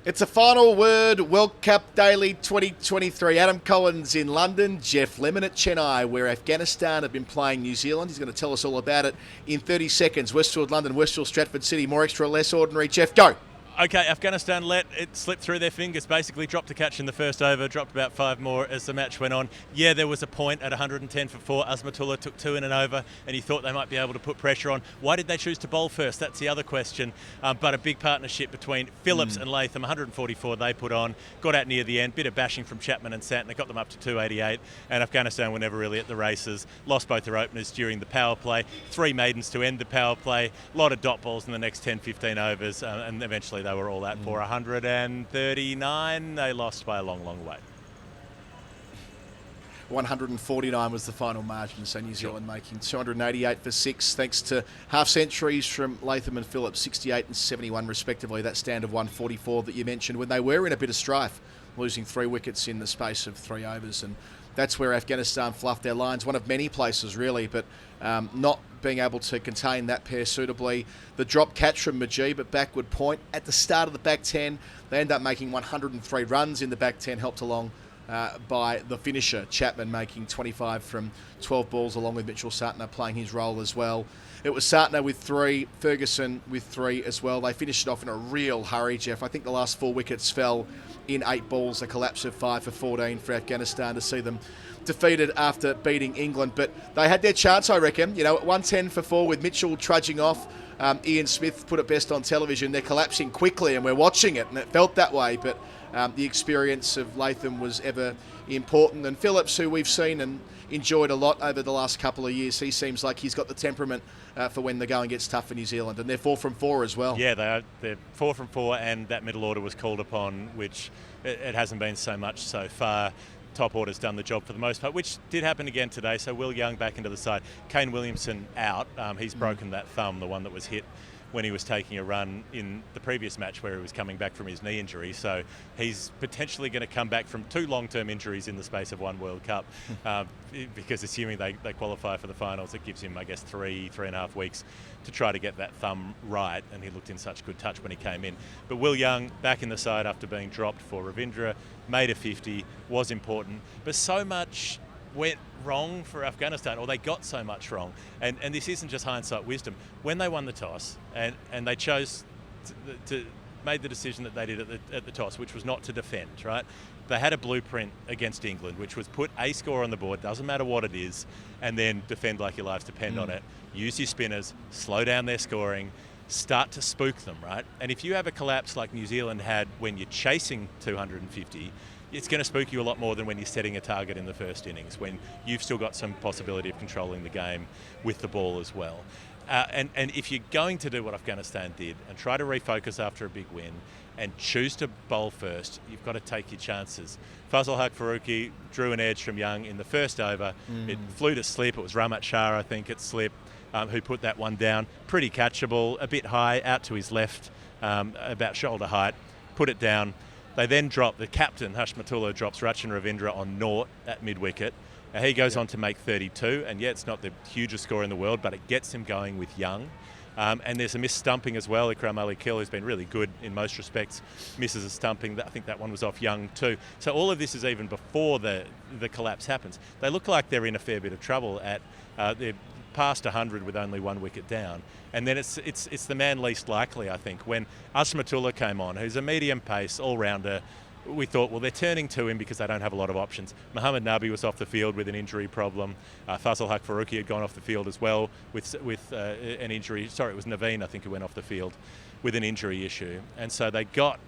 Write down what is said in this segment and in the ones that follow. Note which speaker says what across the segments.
Speaker 1: It's a final word, World Cup Daily 2023. Adam Collins in London, Jeff Lemon at Chennai, where Afghanistan have been playing New Zealand. He's going to tell us all about it in 30 seconds. Westfield, London, Westfield, Stratford City, more extra, less ordinary. Jeff, go.
Speaker 2: Okay, Afghanistan let it slip through their fingers, basically dropped a catch in the first over, dropped about 5 more as the match went on. Yeah, there was a point at 110 for 4. Azmatullah took 2 in an over, and he thought they might be able to put pressure on. Why did they choose to bowl first? That's the other question. But a big partnership between Phillips and Latham, 144 they put on, got out near the end, bit of bashing from Chapman and Santner, got them up to 288, and Afghanistan were never really at the races, lost both their openers during the power play, 3 maidens to end the power play, a lot of dot balls in the next 10-15 overs, and eventually they were all out for 139. They lost by a long, long way.
Speaker 1: 149 was the final margin, so New Zealand making 288 for 6, thanks to half centuries from Latham and Phillips, 68 and 71 respectively. That stand of 144 that you mentioned when they were in a bit of strife, losing 3 wickets in the space of 3 overs, and that's where Afghanistan fluffed their lines. One of many places, really, but not being able to contain that pair suitably. The drop catch from Majid, but backward point at the start of the back 10. They end up making 103 runs in the back 10, helped along by the finisher, Chapman, making 25 from 12 balls, along with Mitchell Santner playing his role as well. It was Santner with 3, Ferguson with 3 as well. They finished it off in a real hurry, Jeff. I think the last 4 wickets fell in 8 balls, a collapse of 5 for 14 for Afghanistan to see them defeated after beating England. But they had their chance, I reckon. You know, at 110 for 4 with Mitchell trudging off. Ian Smith put it best on television. They're collapsing quickly and we're watching it, and it felt that way. But the experience of Latham was ever important. And Phillips, who we've seen and enjoyed a lot over the last couple of years, he seems like he's got the temperament for when the going gets tough for New Zealand. And they're 4 from 4 as well.
Speaker 2: Yeah, they are. They're 4 from 4, and that middle order was called upon, which it hasn't been so much so far. Top order's done the job for the most part, which did happen again today. So Will Young back into the side. Kane Williamson out. He's broken that thumb, the one that was hit when he was taking a run in the previous match where he was coming back from his knee injury. So he's potentially going to come back from 2 long-term injuries in the space of 1 World Cup, because assuming they qualify for the finals, it gives him, I guess, 3.5 weeks to try to get that thumb right, and he looked in such good touch when he came in. But Will Young back in the side after being dropped for Ravindra, made a 50, was important, but so much went wrong for Afghanistan, or they got so much wrong, and this isn't just hindsight wisdom. When they won the toss and they chose to made the decision that they did at the toss, which was not to defend, right? They had a blueprint against England, which was put a score on the board, doesn't matter what it is, and then defend like your lives depend on it. Use your spinners, slow down their scoring, start to spook them, right? And if you have a collapse like New Zealand had when you're chasing 250, it's going to spook you a lot more than when you're setting a target in the first innings, when you've still got some possibility of controlling the game with the ball as well. And if you're going to do what Afghanistan did and try to refocus after a big win and choose to bowl first, you've got to take your chances. Fazal Haq Farooqi drew an edge from Young in the first over. It flew to slip. It was Ramat Shah, I think, at slip, who put that one down. Pretty catchable, a bit high, out to his left, about shoulder height, put it down. They then drop, the captain, Hashmatullah, drops Rachin Ravindra on naught at mid-wicket. He goes on to make 32, and yeah, it's not the hugest score in the world, but it gets him going with Young. And there's a missed stumping as well. Ikram Ali Kill, who's been really good in most respects, misses a stumping. I think that one was off Young too. So all of this is even before the collapse happens. They look like they're in a fair bit of trouble at they're past 100 with only 1 wicket down. And then it's the man least likely, I think. When Azmatullah came on, who's a medium pace all-rounder, we thought, well, they're turning to him because they don't have a lot of options. Mohammad Nabi was off the field with an injury problem. Fazal Haq Farooqi had gone off the field as well with an injury. Sorry, it was Naveen, I think, who went off the field with an injury issue. And so they got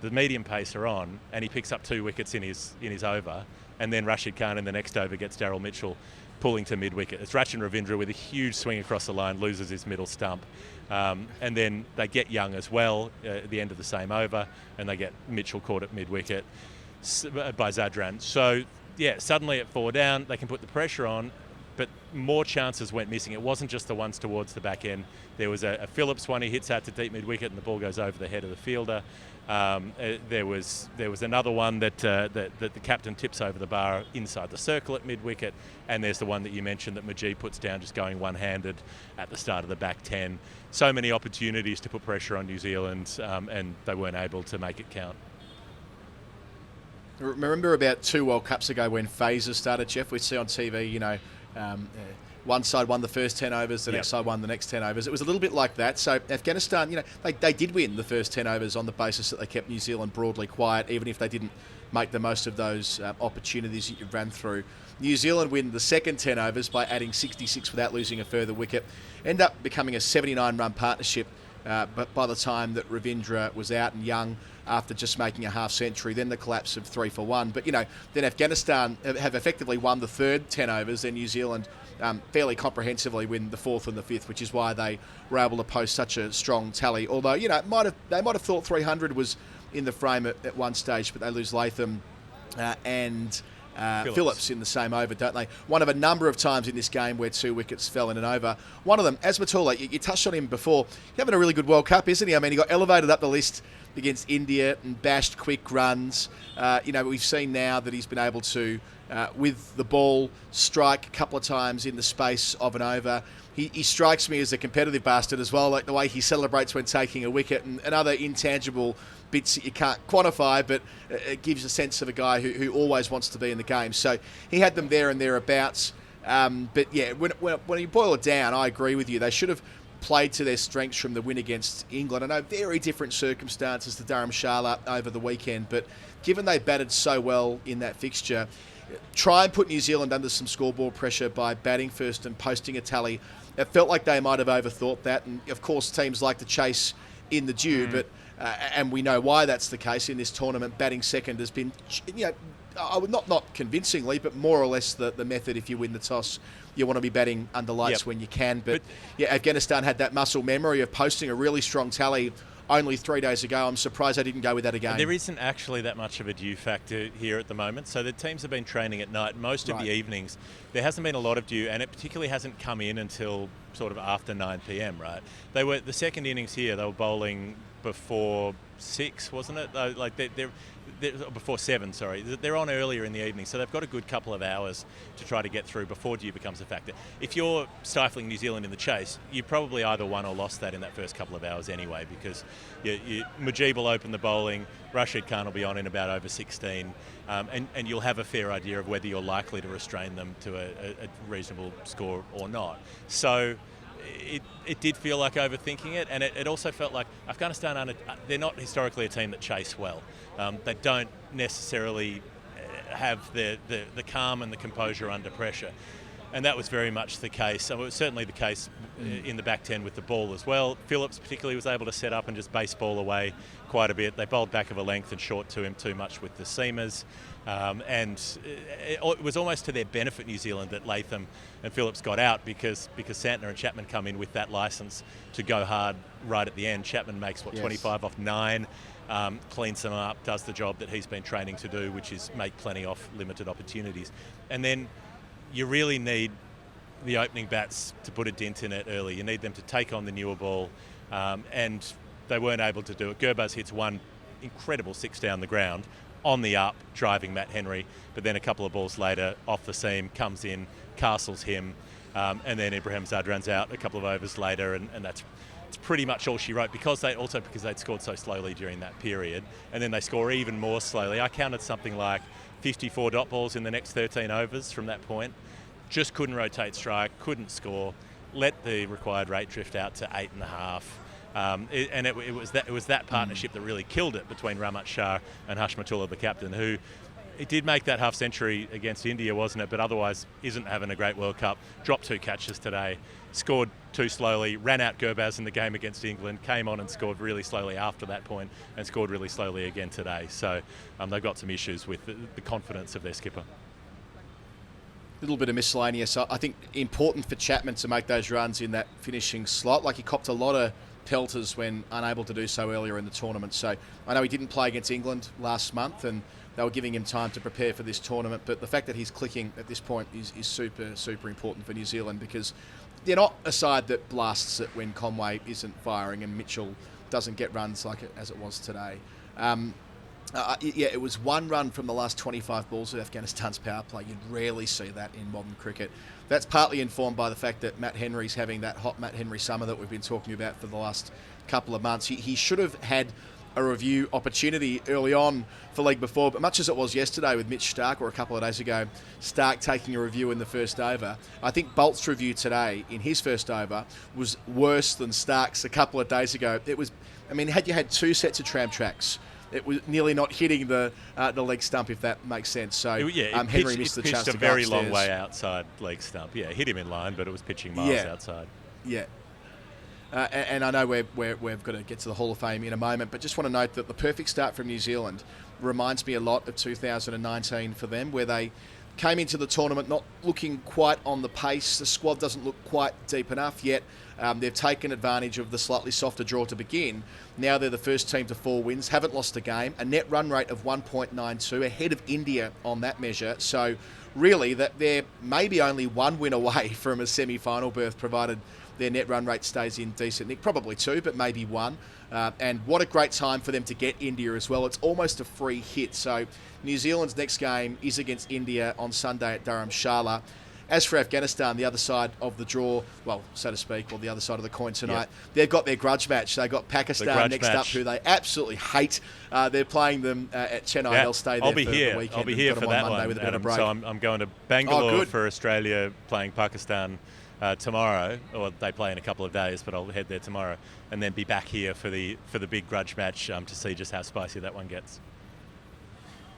Speaker 2: the medium pacer on, and he picks up 2 wickets in his over. And then Rashid Khan in the next over gets Daryl Mitchell pulling to mid-wicket. It's Rachin Ravindra with a huge swing across the line, loses his middle stump. And then they get Young as well at the end of the same over, and they get Mitchell caught at mid-wicket by Zadran. So, yeah, suddenly at 4 down, they can put the pressure on, but more chances went missing. It wasn't just the ones towards the back end. There was a Phillips one, he hits out to deep mid-wicket and the ball goes over the head of the fielder. There was another one that the captain tips over the bar inside the circle at mid-wicket, and there's the one that you mentioned that Majee puts down just going one-handed at the start of the back 10. So many opportunities to put pressure on New Zealand, and they weren't able to make it count.
Speaker 1: Remember about 2 World Cups ago when phases started, Jeff? We'd see on TV, one side won the first 10 overs, the next side won the next 10 overs. It was a little bit like that. So Afghanistan, they did win the first 10 overs on the basis that they kept New Zealand broadly quiet, even if they didn't make the most of those opportunities that you've ran through. New Zealand win the second 10 overs by adding 66 without losing a further wicket. End up becoming a 79-run partnership, but by the time that Ravindra was out and Young, after just making a half century, then the collapse of 3 for 1. But, then Afghanistan have effectively won the third 10 overs, then New Zealand fairly comprehensively win the fourth and the fifth, which is why they were able to post such a strong tally. Although, they might have thought 300 was in the frame at one stage, but they lose Latham and Phillips in the same over, don't they? One of a number of times in this game where 2 wickets fell in an over. One of them, Asmatullah, you touched on him before. He's having a really good World Cup, isn't he? I mean, he got elevated up the list against India and bashed quick runs. We've seen now that he's been able to, with the ball, strike a couple of times in the space of an over. He strikes me as a competitive bastard as well, like the way he celebrates when taking a wicket and other intangible bits that you can't quantify, but it gives a sense of a guy who always wants to be in the game. So he had them there and thereabouts. But yeah, when you boil it down, I agree with you. They should have played to their strengths from the win against England. I know very different circumstances to Dharamshala over the weekend, but given they batted so well in that fixture, try and put New Zealand under some scoreboard pressure by batting first and posting a tally. It felt like they might have overthought that, and of course teams like to chase in the dew, but and we know why that's the case in this tournament. Batting second has been, I would not convincingly, but more or less the method. If you win the toss, you want to be batting under lights when you can. But Afghanistan had that muscle memory of posting a really strong tally only 3 days ago. I'm surprised they didn't go with that again.
Speaker 2: There isn't actually that much of a dew factor here at the moment. So the teams have been training at night. Most of the evenings, there hasn't been a lot of dew, and it particularly hasn't come in until sort of after 9 p.m, right? They were the second innings here, they were bowling before 6, wasn't it? They're before 7, sorry. They're on earlier in the evening, so they've got a good couple of hours to try to get through before dew becomes a factor. If you're stifling New Zealand in the chase, you probably either won or lost that in that first couple of hours anyway, because Majee will open the bowling, Rashid Khan will be on in about over 16, and you'll have a fair idea of whether you're likely to restrain them to a reasonable score or not. So it did feel like overthinking it, and it also felt like Afghanistan, they're not historically a team that chase well. They don't necessarily have the calm and the composure under pressure. And that was very much the case. So it was certainly the case in the back 10 with the ball as well. Phillips particularly was able to set up and just base ball away quite a bit. They bowled back of a length and short to him too much with the seamers. And it was almost to their benefit, New Zealand, that Latham and Phillips got out because Santner and Chapman come in with that licence to go hard right at the end. Chapman makes, 25 off 9, cleans them up, does the job that he's been training to do, which is make plenty off limited opportunities. And then you really need the opening bats to put a dent in it early. You need them to take on the newer ball, and they weren't able to do it. Gurbaz hits one incredible 6 down the ground, on the up, driving Matt Henry, but then a couple of balls later, off the seam, comes in, castles him, and then Ibrahim Zad runs out a couple of overs later, and that's pretty much all she wrote, because they'd scored so slowly during that period, and then they score even more slowly. I counted something like 54 dot balls in the next 13 overs from that point. Just couldn't rotate strike, couldn't score, let the required rate drift out to 8.5. It was that partnership that really killed it between Ramat Shah and Hashmatullah, the captain, who it did make that half century against India, wasn't it? But otherwise isn't having a great World Cup. Dropped 2 catches today, scored too slowly, ran out Gurbaz in the game against England, came on and scored really slowly after that point, and scored really slowly again today. So they've got some issues with the confidence of their skipper.
Speaker 1: Little bit of miscellaneous. I think important for Chapman to make those runs in that finishing slot. Like, he copped a lot of pelters when unable to do so earlier in the tournament. So I know he didn't play against England last month, and they were giving him time to prepare for this tournament. But the fact that he's clicking at this point is super, super important for New Zealand, because they're not a side that blasts it when Conway isn't firing and Mitchell doesn't get runs like it as it was today. It was one run from the last 25 balls of Afghanistan's power play. You'd rarely see that in modern cricket. That's partly informed by the fact that Matt Henry's having that hot Matt Henry summer that we've been talking about for the last couple of months. He should have had a review opportunity early on for league before, but much as it was yesterday with Mitch Stark, or a couple of days ago, Stark taking a review in the first over, I think Bolt's review today in his first over was worse than Stark's a couple of days ago. It was, had you had two sets of tram tracks, it was nearly not hitting the leg stump, if that makes sense. So Henry missed the chance to go upstairs.
Speaker 2: It pitched a very long way outside leg stump. Yeah, hit him in line, but it was pitching miles outside.
Speaker 1: Yeah. And I know we've got to get to the Hall of Fame in a moment, but just want to note that the perfect start from New Zealand reminds me a lot of 2019 for them, where they came into the tournament not looking quite on the pace. The squad doesn't look quite deep enough yet. They've taken advantage of the slightly softer draw to begin. Now they're the first team to 4 wins, haven't lost a game, a net run rate of 1.92, ahead of India on that measure. So really, that they're maybe only one win away from a semi-final berth, provided their net run rate stays in decent nick. Probably 2, but maybe 1. And what a great time for them to get India as well. It's almost a free hit. So New Zealand's next game is against India on Sunday at Dharamshala. As for Afghanistan, the other side of the draw, well, so to speak, or the other side of the coin tonight, they've got their grudge match. They've got Pakistan next up, who they absolutely hate. They're playing them at Chennai. They'll stay there for the weekend.
Speaker 2: I'll be here for that one, with a bit of break. So I'm going to Bangalore for Australia, playing Pakistan tomorrow, or they play in a couple of days, but I'll head there tomorrow, and then be back here for the big grudge match to see just how spicy that one gets.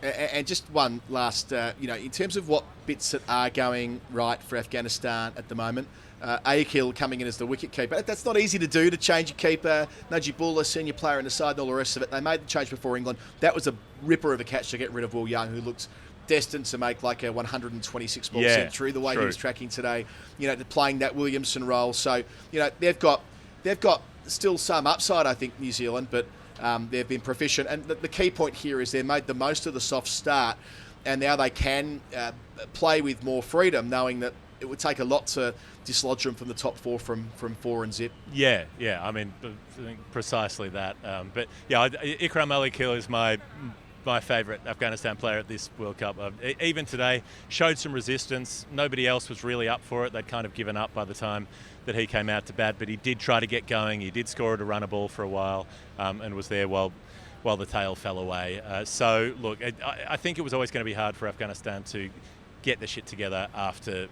Speaker 1: And just one last, in terms of what bits that are going right for Afghanistan at the moment, Akil coming in as the wicket keeper. That's not easy to do, to change your keeper. Najibullah, senior player in the side, and all the rest of it. They made the change before England. That was a ripper of a catch to get rid of Will Young, who looked destined to make like a 126 ball century the way he was tracking today, playing that Williamson role. So, they've got still some upside, I think, New Zealand, but they've been proficient. And the key point here is they've made the most of the soft start, and now they can play with more freedom, knowing that it would take a lot to dislodge them from the top 4 from 4 and zip.
Speaker 2: Yeah. I think precisely that. But Ikram Ali Kil is my favourite Afghanistan player at this World Cup. Even today, showed some resistance. Nobody else was really up for it. They'd kind of given up by the time that he came out to bat, but he did try to get going. He did score at a runner ball for a while, and was there while the tail fell away. So, look, I think it was always going to be hard for Afghanistan to get the shit together after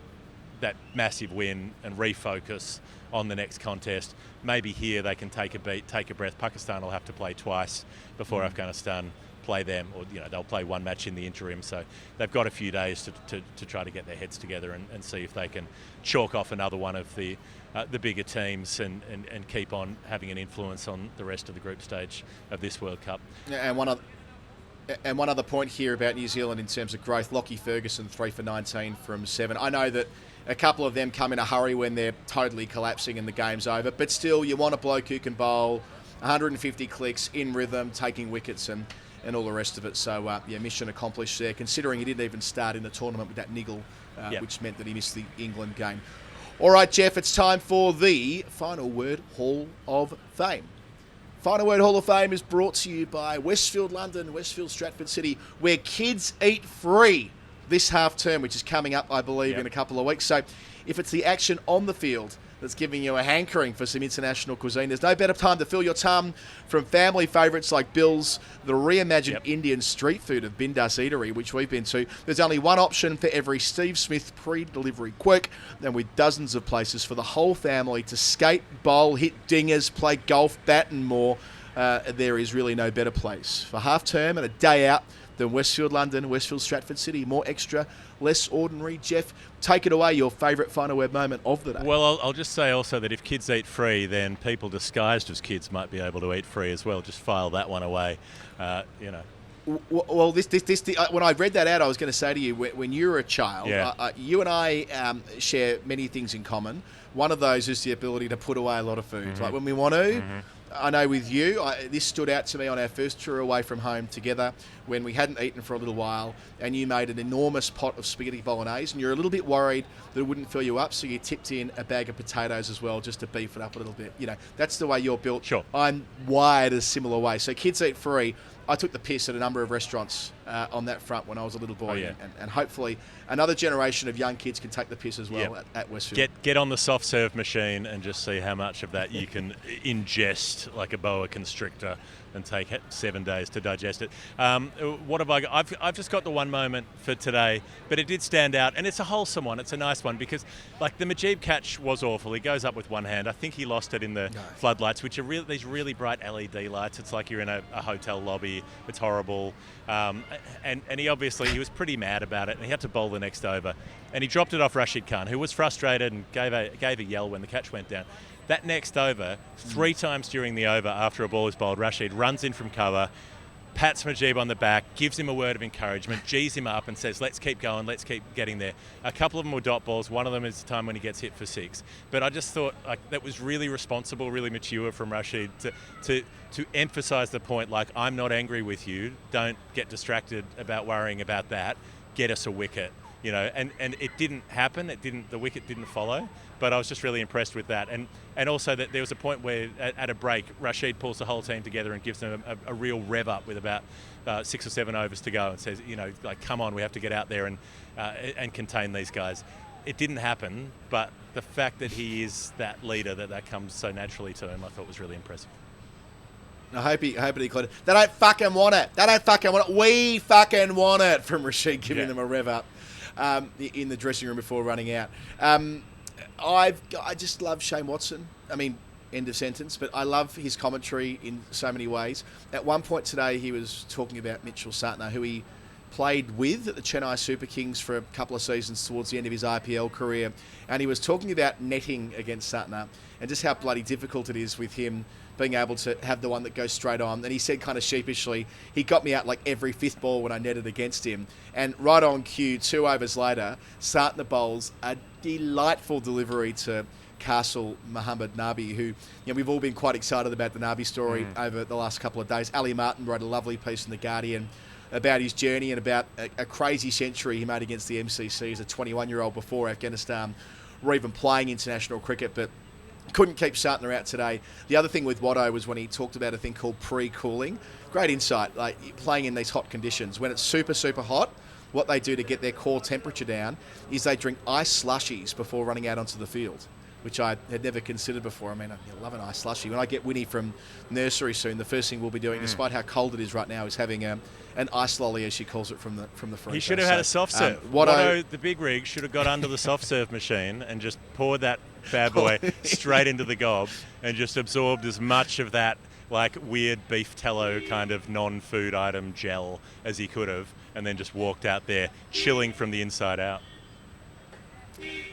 Speaker 2: that massive win and refocus on the next contest. Maybe here they can take a beat, take a breath. Pakistan will have to play twice before Afghanistan play them, or they'll play one match in the interim, so they've got a few days to try to get their heads together and see if they can chalk off another one of the bigger teams and keep on having an influence on the rest of the group stage of this World Cup.
Speaker 1: And one other point here about New Zealand in terms of growth: Lockie Ferguson 3 for 19 from 7. I know that a couple of them come in a hurry when they're totally collapsing and the game's over, but still, you want a bloke who can bowl 150 clicks in rhythm, taking wickets and all the rest of it. So, mission accomplished there, considering he didn't even start in the tournament with that niggle, which meant that he missed the England game. All right, Jeff, it's time for the Final Word Hall of Fame. Final Word Hall of Fame is brought to you by Westfield London, Westfield Stratford City, where kids eat free this half term, which is coming up, I believe, in a couple of weeks. So if it's the action on the field that's giving you a hankering for some international cuisine, there's no better time to fill your tum from family favourites like Bill's, the reimagined Indian street food of Bindas Eatery, which we've been to. There's only one option for every Steve Smith pre-delivery quirk, and with dozens of places for the whole family to skate, bowl, hit dingers, play golf, bat and more. There is really no better place for half term and a day out than Westfield London, Westfield Stratford City. More extra, less ordinary. Jeff, take it away, your favourite final word moment of the day.
Speaker 2: Well, I'll just say also that if kids eat free, then people disguised as kids might be able to eat free as well. Just file that one away,
Speaker 1: Well, when I read that out, I was going to say to you, when you were a child, you and I share many things in common. One of those is the ability to put away a lot of food. Like when we want to, I know with you, this stood out to me on our first tour away from home together when we hadn't eaten for a little while, and you made an enormous pot of spaghetti bolognese, and you're a little bit worried that it wouldn't fill you up, so you tipped in a bag of potatoes as well just to beef it up a little bit. You know, that's the way you're built.
Speaker 2: Sure.
Speaker 1: I'm wired a similar way. So kids eat free. I took the piss at a number of restaurants on that front when I was a little boy, and hopefully another generation of young kids can take the piss as well at Westfield.
Speaker 2: Get on the soft serve machine and just see how much of that you can ingest like a boa constrictor and take 7 days to digest it. What have I got? I've just got the one moment for today, but it did stand out, and it's a wholesome one. It's a nice one because, like, the Mujeeb catch was awful. He goes up with one hand. I think he lost it in the floodlights, which are these really bright LED lights. It's like you're in a hotel lobby. It's horrible. And he was pretty mad about it, and he had to bowl the next over. And he dropped it off Rashid Khan, who was frustrated and gave a yell when the catch went down. That next over, 3 times during the over after a ball is bowled, Rashid runs in from cover, pats Mujeeb on the back, gives him a word of encouragement, G's him up and says, let's keep going, let's keep getting there. A couple of them were dot balls. One of them is the time when he gets hit for 6. But I just thought that was really responsible, really mature from Rashid to emphasise the point, like, I'm not angry with you. Don't get distracted about worrying about that. Get us a wicket. You know, and it didn't happen. The wicket didn't follow. But I was just really impressed with that. And also that there was a point where at a break, Rashid pulls the whole team together and gives them a real rev up with about 6 or 7 overs to go and says, you know, like, come on, we have to get out there and contain these guys. It didn't happen, but the fact that he is that leader, that comes so naturally to him, I thought was really impressive.
Speaker 1: I hope he caught it. They don't fucking want it. They don't fucking want it. We fucking want it, from Rashid giving them a rev up in the dressing room before running out. I just love Shane Watson. I mean, end of sentence, but I love his commentary in so many ways. At one point today, he was talking about Mitchell Satner, who he played with at the Chennai Super Kings for a couple of seasons towards the end of his IPL career, and he was talking about netting against Satner and just how bloody difficult it is with him being able to have the one that goes straight on. And he said kind of sheepishly, he got me out like every 5th ball when I netted against him. And right on cue, 2 overs later, Satner bowls a delightful delivery to Castle Muhammad Nabi, who, you know, we've all been quite excited about the Nabi story over the last couple of days. Ali Martin wrote a lovely piece in The Guardian about his journey and about a crazy century he made against the MCC as a 21-year-old before Afghanistan were even playing international cricket, but couldn't keep Satner out today. The other thing with Watto was when he talked about a thing called pre-cooling. Great insight, like playing in these hot conditions. When it's super, super hot, what they do to get their core temperature down is they drink ice slushies before running out onto the field, which I had never considered before. I mean, I love an ice slushie. When I get Winnie from nursery soon, the first thing we'll be doing, despite how cold it is right now, is having an ice lolly, as she calls it, from the freezer.
Speaker 2: He should have had a soft serve. Watto, the big rig, should have got under the soft serve machine and just poured that bad boy straight into the gob and just absorbed as much of that, like, weird beef tallow kind of non-food item gel as he could have, and then just walked out there chilling from the inside out.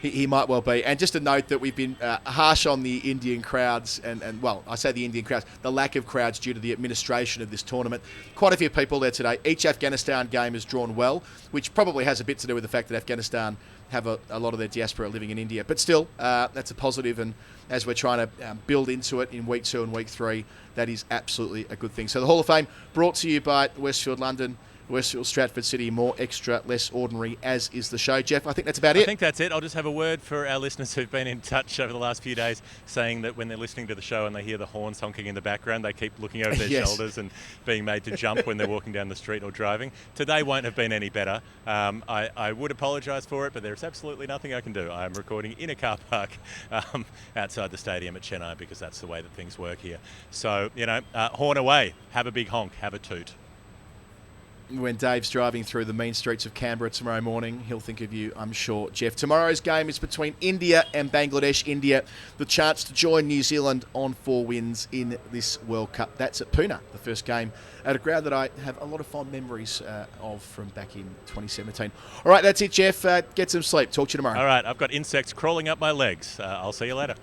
Speaker 1: He might well be. And just a note that we've been harsh on the Indian crowds, and well, I say the Indian crowds, the lack of crowds due to the administration of this tournament. Quite a few people there today. Each Afghanistan game is drawn well, which probably has a bit to do with the fact that Afghanistan have a lot of their diaspora living in India. But still, that's a positive, and as we're trying to build into it in week 2 and week 3, that is absolutely a good thing. So the Hall of Fame brought to you by Westfield London, Westfield, Stratford City, more extra, less ordinary, as is the show. Jeff, I think that's about it.
Speaker 2: I think that's it. I'll just have a word for our listeners who've been in touch over the last few days, saying that when they're listening to the show and they hear the horns honking in the background, they keep looking over their shoulders and being made to jump when they're walking down the street or driving. Today won't have been any better. I would apologise for it, but there's absolutely nothing I can do. I'm recording in a car park outside the stadium at Chennai, because that's the way that things work here. So, horn away. Have a big honk. Have a toot.
Speaker 1: When Dave's driving through the mean streets of Canberra tomorrow morning, he'll think of you, I'm sure, Jeff. Tomorrow's game is between India and Bangladesh. India, the chance to join New Zealand on 4 wins in this World Cup. That's at Pune, the first game at a ground that I have a lot of fond memories of from back in 2017. All right, that's it, Jeff. Get some sleep. Talk to you tomorrow.
Speaker 2: All right, I've got insects crawling up my legs. I'll see you later.